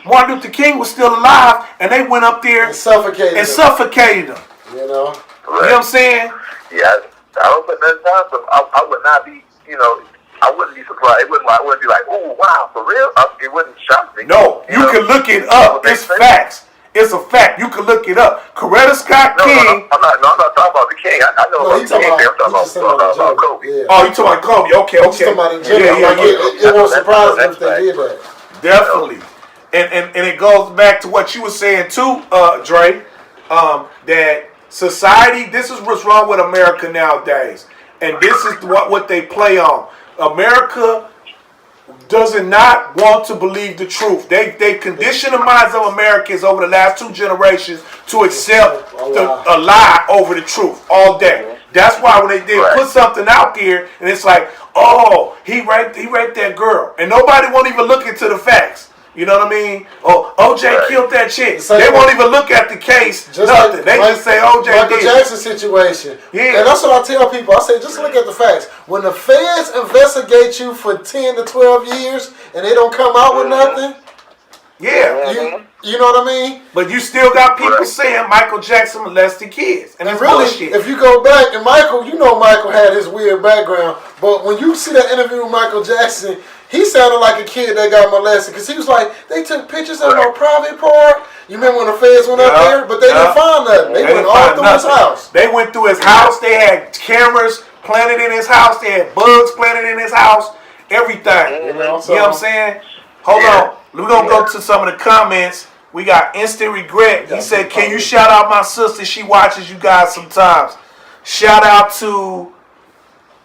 Martin Luther King was still alive, and they went up there and suffocated him. You know what I'm saying? Yeah, I don't put nothing down, so I would not be, I wouldn't be surprised. I wouldn't be like, oh, wow, for real? It wouldn't shock me. No, you can look it up. It's facts. It's a fact. You can look it up. Coretta Scott King. I'm not talking about the King. I know about the King. I'm talking about Kobe. Yeah. Oh, you talking about Kobe? Okay. He's talking about in general. It won't surprise me if they did that. Definitely. And it goes back to what you were saying too, Dre. That society. This is what's wrong with America nowadays, and this is what they play on. America does not want to believe the truth. They condition the minds of Americans over the last 2 generations to accept a lie over the truth all day. That's why when they put something out there and it's like, oh, he raped that girl, and nobody won't even look into the facts. You know what I mean? Oh, OJ killed that chick. They won't even look at the case. Nothing. They just say OJ did. Michael Jackson situation. Yeah. And that's what I tell people. I say, just look at the facts. When the feds investigate you for 10 to 12 years and they don't come out with nothing. Yeah. You know what I mean? But you still got people saying Michael Jackson molested kids. And really, bullshit. If you go back, and Michael had his weird background. But when you see that interview with Michael Jackson, he sounded like a kid that got molested. Because he was like, they took pictures of my private part. You remember when the feds went up there? But they didn't find nothing. They went all through his house. They went through his house. They had cameras planted in his house. They had bugs planted in his house. Everything. You know what I'm saying? Hold on. We're going to go to some of the comments. We got Instant Regret. He said, can you shout out my sister? She watches you guys sometimes. Shout out to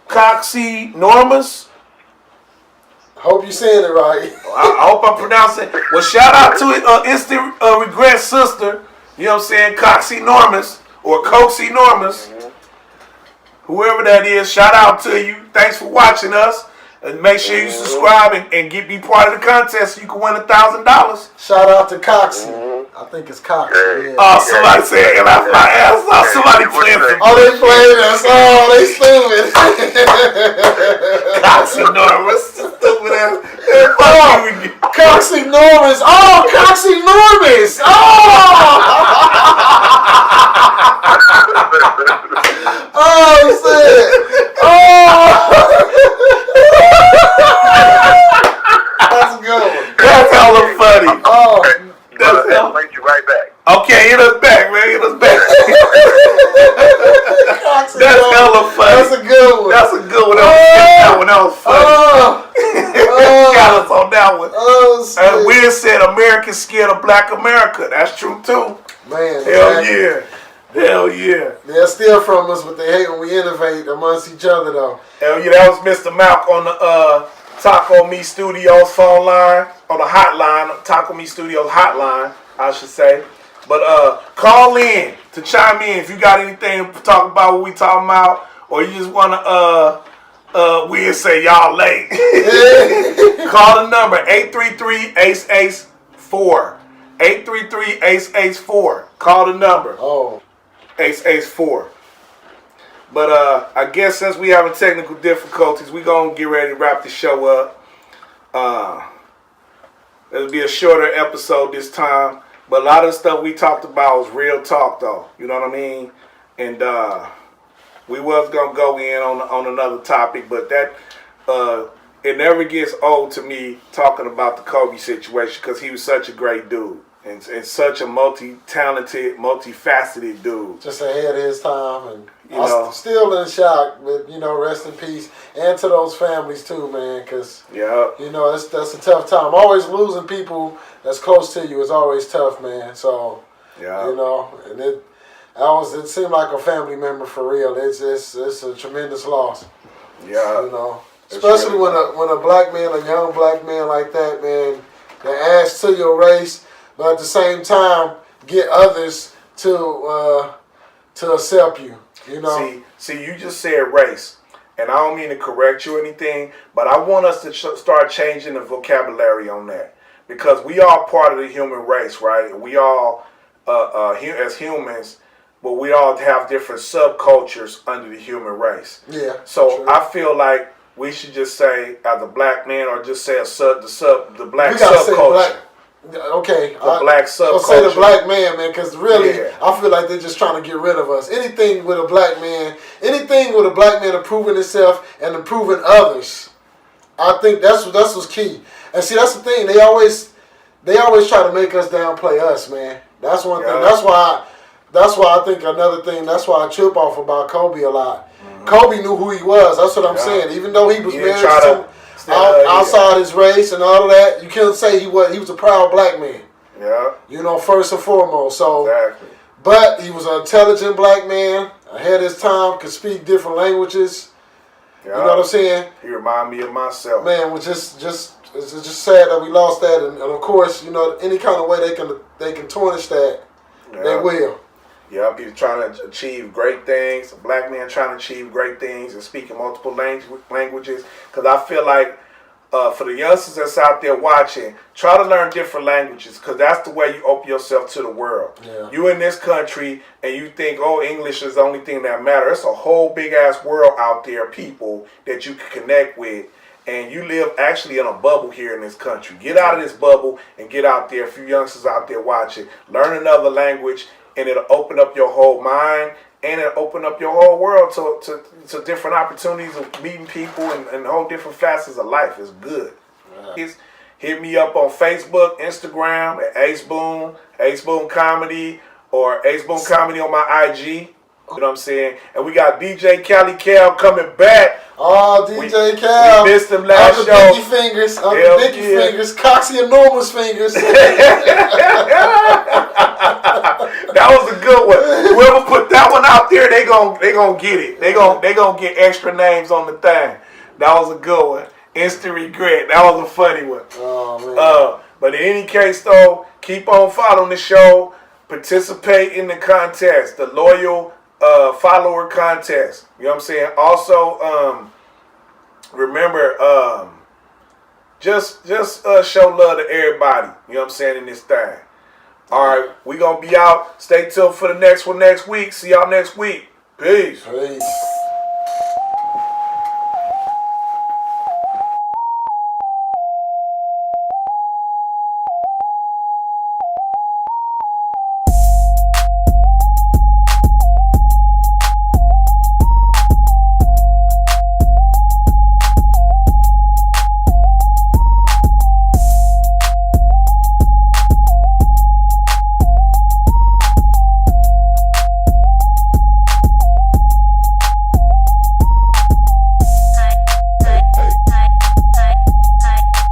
Coxie Normus. Hope you're saying it right. I hope I'm pronouncing it. Well, shout out to Instant Regret sister. You know what I'm saying? Coxie Normus or Coxie Normus. Whoever that is, shout out to you. Thanks for watching us. And make sure you subscribe and be part of the contest so you can win $1,000. Shout out to Coxie. I think it's Coxie. Yeah. Oh, somebody said, and that's my ass off. Somebody playing some. Oh, they playing us. Oh, they stupid. Coxie Normus. Stupid ass. Coxie Normus. Oh, Coxie Normus. Oh! Oh, shit. Oh! That's a good one. That's hella funny. Oh, that's hella. Bring you right back. Okay, hit us back, man. Hit us back. That's hella funny. That's a good one. That's a good one. That was funny. Got us on that one. And Will said Americans scared of Black America. That's true too. Man. Hell yeah. Hell yeah. They're still from us, but they hate when we innovate amongst each other, though. Hell yeah, that was Mr. Malc on the Taco Me Studios phone line, on the hotline, Taco Me Studios hotline, I should say. But call in to chime in if you got anything to talk about what we talking about, or you just want to, we'll say y'all late. Call the number, 833-ACE-ACE-4. 833-ACE-ACE-4. Call the number. Oh. ACE-ACE-4. But I guess since we having technical difficulties, we gonna get ready to wrap the show up. It'll be a shorter episode this time, but a lot of the stuff we talked about was real talk, though. You know what I mean? And we was gonna go in on another topic, but that it never gets old to me talking about the Kobe situation because he was such a great dude. And such a multi-talented, multifaceted dude. Just ahead of his time. And I'm still in shock, but, rest in peace. And to those families, too, man, because, that's a tough time. Always losing people that's close to you is always tough, man. So, and it seemed like a family member for real. It's a tremendous loss. Yeah. Especially when a black man, a young black man like that, man, that adds to your race. But at the same time, get others to accept you. See, you just said race, and I don't mean to correct you or anything, but I want us to start changing the vocabulary on that because we are part of the human race, right? We all, as humans, but we all have different subcultures under the human race. Yeah. So true. I feel like we should just say as a black man, or just say the black we gotta subculture. Say black. Okay, black subculture. I'll say the black man, because really, I feel like they're just trying to get rid of us. Anything with a black man improving himself and improving others, I think that's what's key. And see, that's the thing. They always try to make us downplay us, man. That's one thing. That's why I think another thing. That's why I trip off about Kobe a lot. Kobe knew who he was. That's what I'm saying. Even though he was married to outside his race and all of that, you can't say he was a proud black man. Yeah. You know, first and foremost. So, exactly. But he was an intelligent black man, ahead of his time, could speak different languages. Yeah. You know what I'm saying? He remind me of myself. Man, it's just sad that we lost that, and of course, you know, any kind of way they can tarnish that, they will. Yep, he's trying to achieve great things. A black man trying to achieve great things and speaking multiple languages. Because I feel like for the youngsters that's out there watching, try to learn different languages because that's the way you open yourself to the world. Yeah. You in this country and you think, oh, English is the only thing that matters. It's a whole big-ass world out there, people that you can connect with. And you live actually in a bubble here in this country. Get out of this bubble and get out there. A few youngsters out there watching. Learn another language. And it'll open up your whole mind, and it'll open up your whole world to different opportunities of meeting people and whole different facets of life. It's good. Yeah. Hit me up on Facebook, Instagram at Ace Boon Comedy, or Ace Boon Comedy on my IG. You know what I'm saying? And we got DJ Cali Cal coming back. Oh, DJ Cal. We missed him last show. Dicky fingers. Dicky fingers. Coxie enormous fingers. That was a good one. Whoever put that one out there, they gonna get it. They gonna get extra names on the thing. That was a good one. Instant regret. That was a funny one. Oh man. But in any case, though, keep on following the show. Participate in the contest, the loyal follower contest. You know what I'm saying? Also, remember, just show love to everybody. You know what I'm saying in this thing. All right, we gonna be out. Stay tuned for the next one next week. See y'all next week. Peace. Peace.